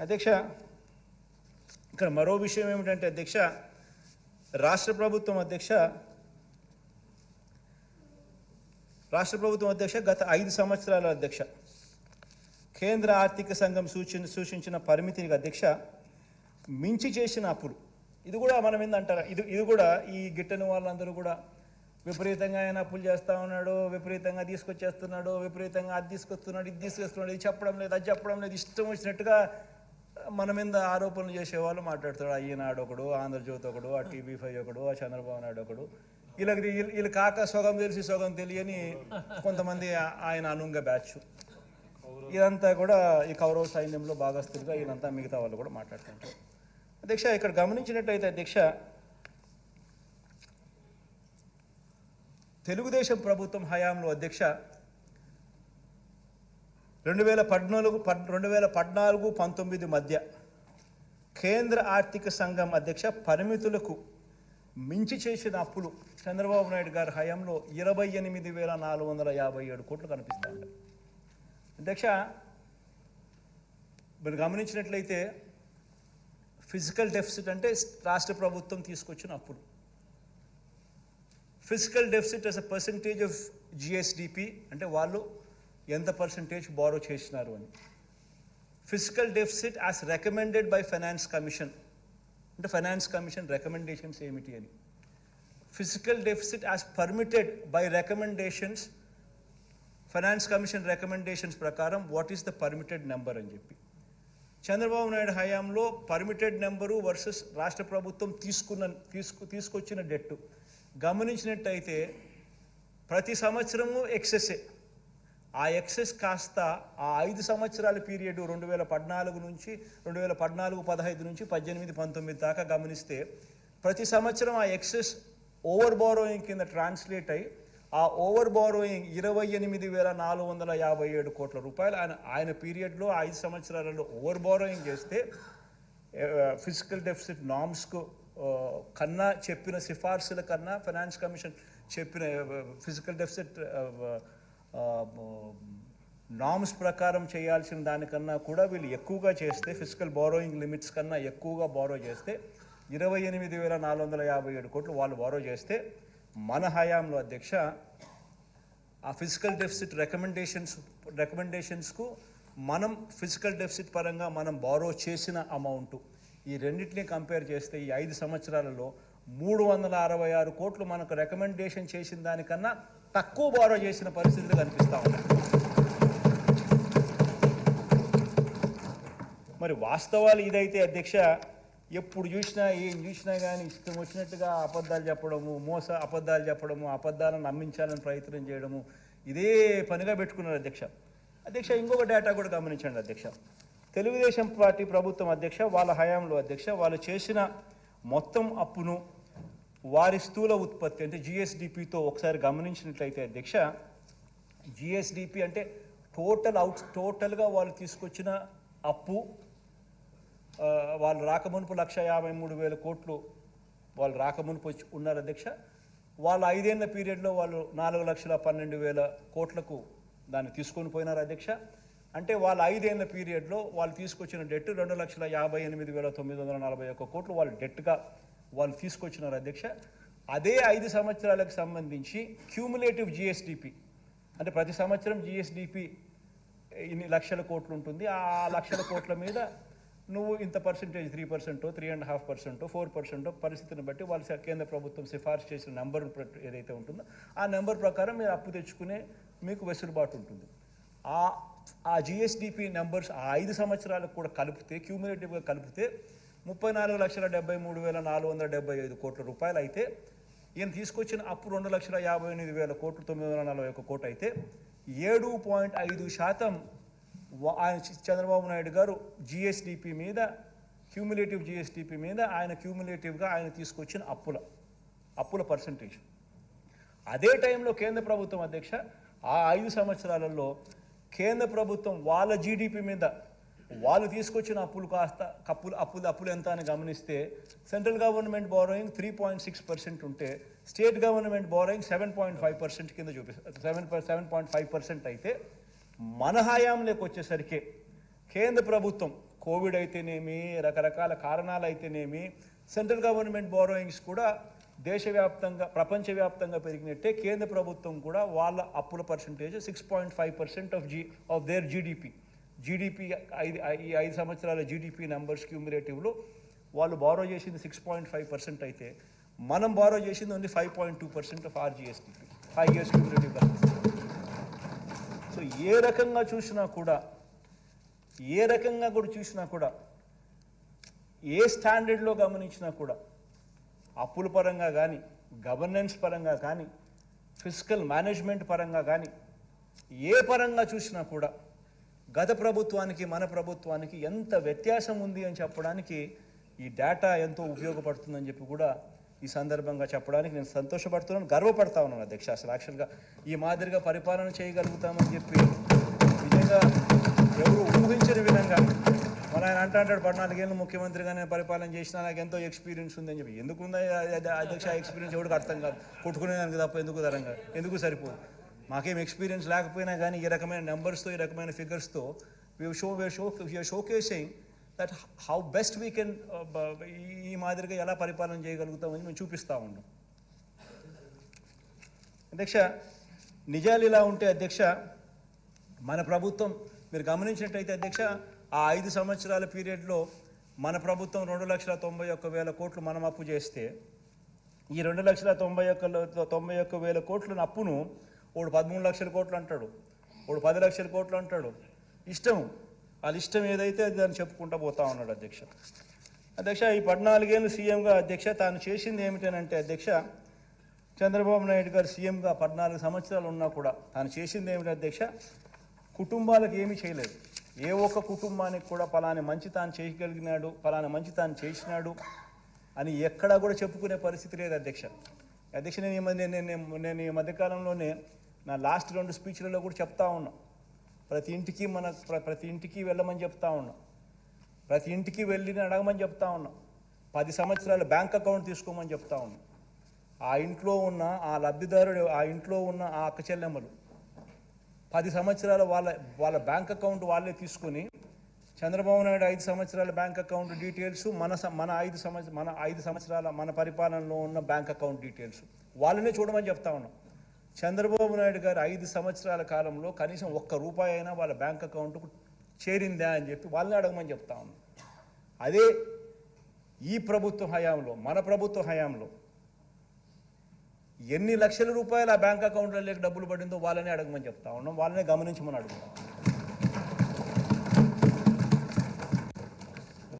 అధ్యక్ష, ఇక్కడ మరో విషయం ఏమిటంటే అధ్యక్ష, రాష్ట్ర ప్రభుత్వం అధ్యక్ష గత 5 సంవత్సరాల అధ్యక్ష కేంద్ర ఆర్థిక సంఘం సూచించిన పరిమితిని అధ్యక్ష మించి చేసిన అప్పులు. ఇది కూడా మనం ఏందంటారా, ఇది కూడా ఈ గిట్టని వాళ్ళందరూ కూడా విపరీతంగా ఆయన అప్పులు చేస్తూ ఉన్నాడు, విపరీతంగా తీసుకొచ్చేస్తున్నాడు, విపరీతంగా అది తీసుకొస్తున్నాడు, ఇది తీసుకొస్తున్నాడు, ఇది చెప్పడం లేదు, అది చెప్పడం లేదు, ఇష్టం వచ్చినట్టుగా మన మీద ఆరోపణలు చేసేవాళ్ళు మాట్లాడుతాడు. ఈనాడు ఒకడు, ఆంధ్రజ్యోతి ఒకడు, ఆ TV5 ఒకడు, ఆ చంద్రబాబు నాయుడు ఒకడు, వీళ్ళు కాక సగం తెలిసి సగం తెలియని కొంతమంది ఆయన అనుంగ బ్యాచ్. ఇదంతా కూడా ఈ కౌరవ సైన్యంలో భాగస్తులుగా ఈయనంతా మిగతా వాళ్ళు కూడా మాట్లాడుతుంటారు. అధ్యక్ష, ఇక్కడ గమనించినట్టయితే అధ్యక్ష, తెలుగుదేశం ప్రభుత్వం హయాంలో అధ్యక్ష 2014-19 మధ్య కేంద్ర ఆర్థిక సంఘం అధ్యక్ష పరిమితులకు మించి చేసిన అప్పులు చంద్రబాబు నాయుడు గారి హయాంలో 28,457 కోట్లు కనిపిస్తూ ఉంటాయి. అధ్యక్ష, మీరు గమనించినట్లయితే ఫిజికల్ డెఫిసిట్ అంటే రాష్ట్ర ప్రభుత్వం తీసుకొచ్చిన అప్పులు. Fiscal deficit as a percentage of GSDP అంటే వాళ్ళు ఎంత పర్సంటేజ్ బారో చేసినారు అని. Fiscal deficit as recommended by finance commission అంటే ఫైనాన్స్ కమిషన్ రికమెండేషన్స్ ఏమిటి అని. Fiscal deficit as permitted by recommendations, finance commission recommendations ప్రకారం what is the permitted number అని చెప్పి. చంద్రబాబు నాయుడు హయాంలో పర్మిటెడ్ నెంబరు వర్సెస్ రాష్ట్ర ప్రభుత్వం తీసుకొచ్చిన డెట్టు గమనించినట్టయితే ప్రతి సంవత్సరము ఎక్సెస్సే. ఆ ఎక్సెస్ కాస్త ఆ 5 సంవత్సరాల పీరియడ్ 2014 నుంచి 2014-15 నుంచి 18-19 దాకా గమనిస్తే ప్రతి సంవత్సరం ఆ ఎక్సెస్ ఓవర్ బారోయింగ్ కింద ట్రాన్స్లేట్ అయ్యి ఆ ఓవర్ బారోయింగ్ 28,457 కోట్ల రూపాయలు ఆయన పీరియడ్లో 5 సంవత్సరాలలో ఓవర్ బారోయింగ్ చేస్తే ఫిజికల్ డెఫిసిట్ నామ్స్కు కన్నా చెప్పిన సిఫార్సుల కన్నా ఫైనాన్స్ కమిషన్ చెప్పిన ఫిజికల్ డెఫిసిట్ నామ్స్ ప్రకారం చేయాల్సిన దానికన్నా కూడా వీళ్ళు ఎక్కువగా చేస్తే, ఫిజికల్ బారోయింగ్ లిమిట్స్ కన్నా ఎక్కువగా బారో చేస్తే 28,457 కోట్లు వాళ్ళు బారో చేస్తే మన హయాంలో అధ్యక్ష ఆ ఫిజికల్ డెఫిసిట్ రికమెండేషన్స్కు మనం ఫిజికల్ డెఫిసిట్ పరంగా మనం బారో చేసిన అమౌంట్ ఈ రెండింటినీ కంపేర్ చేస్తే ఈ 5 సంవత్సరాలలో 366 కోట్లు మనకు రికమెండేషన్ చేసిన దానికన్నా తక్కువ బారో చేసిన పరిస్థితులు కనిపిస్తూ ఉన్నాయి. మరి వాస్తవాలు ఇదైతే అధ్యక్ష, ఎప్పుడు చూసినా ఏం చూసినా కానీ ఇష్టం వచ్చినట్టుగా అబద్ధాలు చెప్పడము, అబద్ధాలను నమ్మించాలని ప్రయత్నం చేయడము, ఇదే పనిగా పెట్టుకున్నారు అధ్యక్ష. ఇంకొక డేటా కూడా గమనించండి అధ్యక్ష. తెలుగుదేశం పార్టీ ప్రభుత్వం అధ్యక్ష వాళ్ళ హయాంలో అధ్యక్ష వాళ్ళు చేసిన మొత్తం అప్పును వారి స్థూల ఉత్పత్తి అంటే GSDPతో ఒకసారి గమనించినట్లయితే అధ్యక్ష, GSDP అంటే టోటల్గా వాళ్ళు తీసుకొచ్చిన అప్పు వాళ్ళు రాకమునుపు 1,53,000 కోట్లు వాళ్ళు రాకమునుపు ఉన్నారు అధ్యక్ష. వాళ్ళు 5 ఏళ్ల పీరియడ్లో వాళ్ళు 4,12,000 కోట్లకు దాన్ని తీసుకొని పోయినారు అధ్యక్ష. అంటే వాళ్ళ 5 ఏళ్ల పీరియడ్లో వాళ్ళు తీసుకొచ్చిన డెట్ 2,58,941 కోట్లు వాళ్ళు డెట్గా వాళ్ళు తీసుకొచ్చినారు అధ్యక్ష. అదే 5 సంవత్సరాలకు సంబంధించి క్యూములేటివ్ GSDP అంటే ప్రతి సంవత్సరం GSDP ఇన్ని లక్షల కోట్లు ఉంటుంది. ఆ లక్షల కోట్ల మీద నువ్వు ఇంత పర్సెంటేజ్ 3%, 3.5%, 4% పరిస్థితిని బట్టి వాళ్ళు కేంద్ర ప్రభుత్వం సిఫార్సు చేసిన నెంబర్ ఏదైతే ఉంటుందో ఆ నెంబర్ ప్రకారం మీరు అప్పు తెచ్చుకునే మీకు వెసులుబాటు ఉంటుంది. ఆ GSDP నెంబర్స్ ఆ 5 సంవత్సరాలకు కూడా కలిపితే క్యూములేటివ్గా కలిపితే 34,73,475 కోట్ల రూపాయలు అయితే ఈయన తీసుకొచ్చిన అప్పు 2,58,000 కోట్లు 941 కోట్లు అయితే 7.5% ఆయన చంద్రబాబు నాయుడు గారు GSDP మీద క్యూములేటివ్ GSDP మీద ఆయన క్యూములేటివ్గా ఆయన తీసుకొచ్చిన అప్పుల పర్సంటేజ్. అదే టైంలో కేంద్ర ప్రభుత్వం అధ్యక్ష ఆ 5 సంవత్సరాలలో కేంద్ర ప్రభుత్వం వాళ్ళ GDP మీద వాళ్ళు తీసుకొచ్చిన అప్పులు కాస్త అప్పులు ఎంత అని గమనిస్తే సెంట్రల్ గవర్నమెంట్ బారోయింగ్ 3.6% ఉంటే స్టేట్ గవర్నమెంట్ బారోయింగ్ 7.5% కింద చూపిస్తారు. 7.5% అయితే మన హయాంలోకి వచ్చేసరికి కేంద్ర ప్రభుత్వం కోవిడ్ అయితేనేమి, రకరకాల కారణాలు అయితేనేమి, సెంట్రల్ గవర్నమెంట్ బారోయింగ్స్ కూడా దేశవ్యాప్తంగా ప్రపంచవ్యాప్తంగా పెరిగినట్టే కేంద్ర ప్రభుత్వం కూడా వాళ్ళ అప్పుల పర్సంటేజ్ 6.5% ఆఫ్ దేర్ జీడిపి ఈ 5 సంవత్సరాల జీడిపి నెంబర్స్ క్యూములేటివ్లో వాళ్ళు బారో చేసింది 6.5% అయితే మనం బారో చేసింది only 5.2% of our GSDP 5 years క్యూములేటివ్గా. సో ఏ రకంగా చూసినా కూడా ఏ స్టాండర్డ్లో గమనించినా కూడా అప్పుల పరంగా కానీ, గవర్నెన్స్ పరంగా కానీ, ఫిస్కల్ మేనేజ్మెంట్ పరంగా కానీ, ఏ పరంగా చూసినా కూడా గత ప్రభుత్వానికి మన ప్రభుత్వానికి ఎంత వ్యత్యాసం ఉంది అని చెప్పడానికి ఈ డేటా ఎంతో ఉపయోగపడుతుందని చెప్పి కూడా ఈ సందర్భంగా చెప్పడానికి నేను సంతోషపడుతున్నాను, గర్వపడతా ఉన్నాను అధ్యక్ష. అసలు యాక్చువల్గా ఈ మాదిరిగా పరిపాలన చేయగలుగుతామని చెప్పి నిజంగా ఎవరు ఊహించని విధంగా మన ఆయన అంటాడు 14 ఏళ్ళు ముఖ్యమంత్రిగానే పరిపాలన చేసినా నాకు ఎంతో ఎక్స్పీరియన్స్ ఉందని చెప్పి. ఎందుకుందా అధ్యక్ష ఎక్స్పీరియన్స్ ఎవరికి అర్థం కాదు, కొట్టుకునేదానికి తప్ప ఎందుకు సరిపోదు. మాకేం ఎక్స్పీరియన్స్ లేకపోయినా కానీ ఈ రకమైన నెంబర్స్తో, ఈ రకమైన ఫిగర్స్తో we are showcasing that how best we can ఈ మాదిరిగా ఎలా పరిపాలన చేయగలుగుతామని మేము చూపిస్తూ ఉన్నాం. అధ్యక్ష, నిజాలు ఇలా ఉంటే అధ్యక్ష, మన ప్రభుత్వం మీరు గమనించినట్టయితే అధ్యక్ష, ఆ 5 సంవత్సరాల పీరియడ్లో మన ప్రభుత్వం 2,91,000 కోట్లు మనం అప్పు చేస్తే ఈ 2,91,000 కోట్ల అప్పును వాడు 13 లక్షల కోట్లు అంటాడు, వాడు 10 లక్షల కోట్లు అంటాడు. వాళ్ళ ఇష్టం ఏదైతే అది దాన్ని చెప్పుకుంటూ పోతా ఉన్నాడు అధ్యక్ష. ఈ 14 ఏళ్ళు సీఎంగా అధ్యక్ష తాను చేసింది ఏమిటనంటే అధ్యక్ష, చంద్రబాబు నాయుడు గారు సీఎంగా 14 సంవత్సరాలు ఉన్నా కూడా తాను చేసింది ఏమిటి అధ్యక్ష, కుటుంబాలకు ఏమీ చేయలేదు. ఏ ఒక్క కుటుంబానికి కూడా పలాని మంచి తాను చేయగలిగినాడు, పలానా మంచి తాను చేసినాడు అని ఎక్కడా కూడా చెప్పుకునే పరిస్థితి లేదు అధ్యక్ష. నేను ఈ మధ్యకాలంలోనే నా లాస్ట్ 2 స్పీచ్లలో కూడా చెప్తా ఉన్నా, ప్రతి ఇంటికి వెళ్ళమని చెప్తా ఉన్నా, ప్రతి ఇంటికి వెళ్ళి అడగమని చెప్తా ఉన్నా, 10 సంవత్సరాల బ్యాంక్ అకౌంట్ తీసుకోమని చెప్తా ఉన్నా. ఆ ఇంట్లో ఉన్న ఆ లబ్ధిదారుడు, ఆ ఇంట్లో ఉన్న ఆ అక్క చెల్లెమ్మలు 10 సంవత్సరాల వాళ్ళ బ్యాంక్ అకౌంట్ వాళ్ళే తీసుకుని, చంద్రబాబు నాయుడు 5 సంవత్సరాల బ్యాంక్ అకౌంట్ డీటెయిల్స్, మన 5 సంవత్సరాల మన పరిపాలనలో ఉన్న బ్యాంక్ అకౌంట్ డీటెయిల్స్ వాళ్ళనే చూడమని చెప్తా ఉన్నాం. చంద్రబాబు నాయుడు గారు 5 సంవత్సరాల కాలంలో కనీసం ₹1 అయినా వాళ్ళ బ్యాంక్ అకౌంట్కు చేరిందా అని చెప్పి వాళ్ళని అడగమని చెప్తా ఉన్నాం. అదే ఈ ప్రభుత్వ హయాంలో, మన ప్రభుత్వ హయాంలో ఎన్ని లక్షల రూపాయలు ఆ బ్యాంక్ అకౌంట్లోకి డబ్బులు పడిందో వాళ్ళనే అడగమని చెప్తా ఉన్నాం, వాళ్ళనే గమనించమని అడుగుతాం.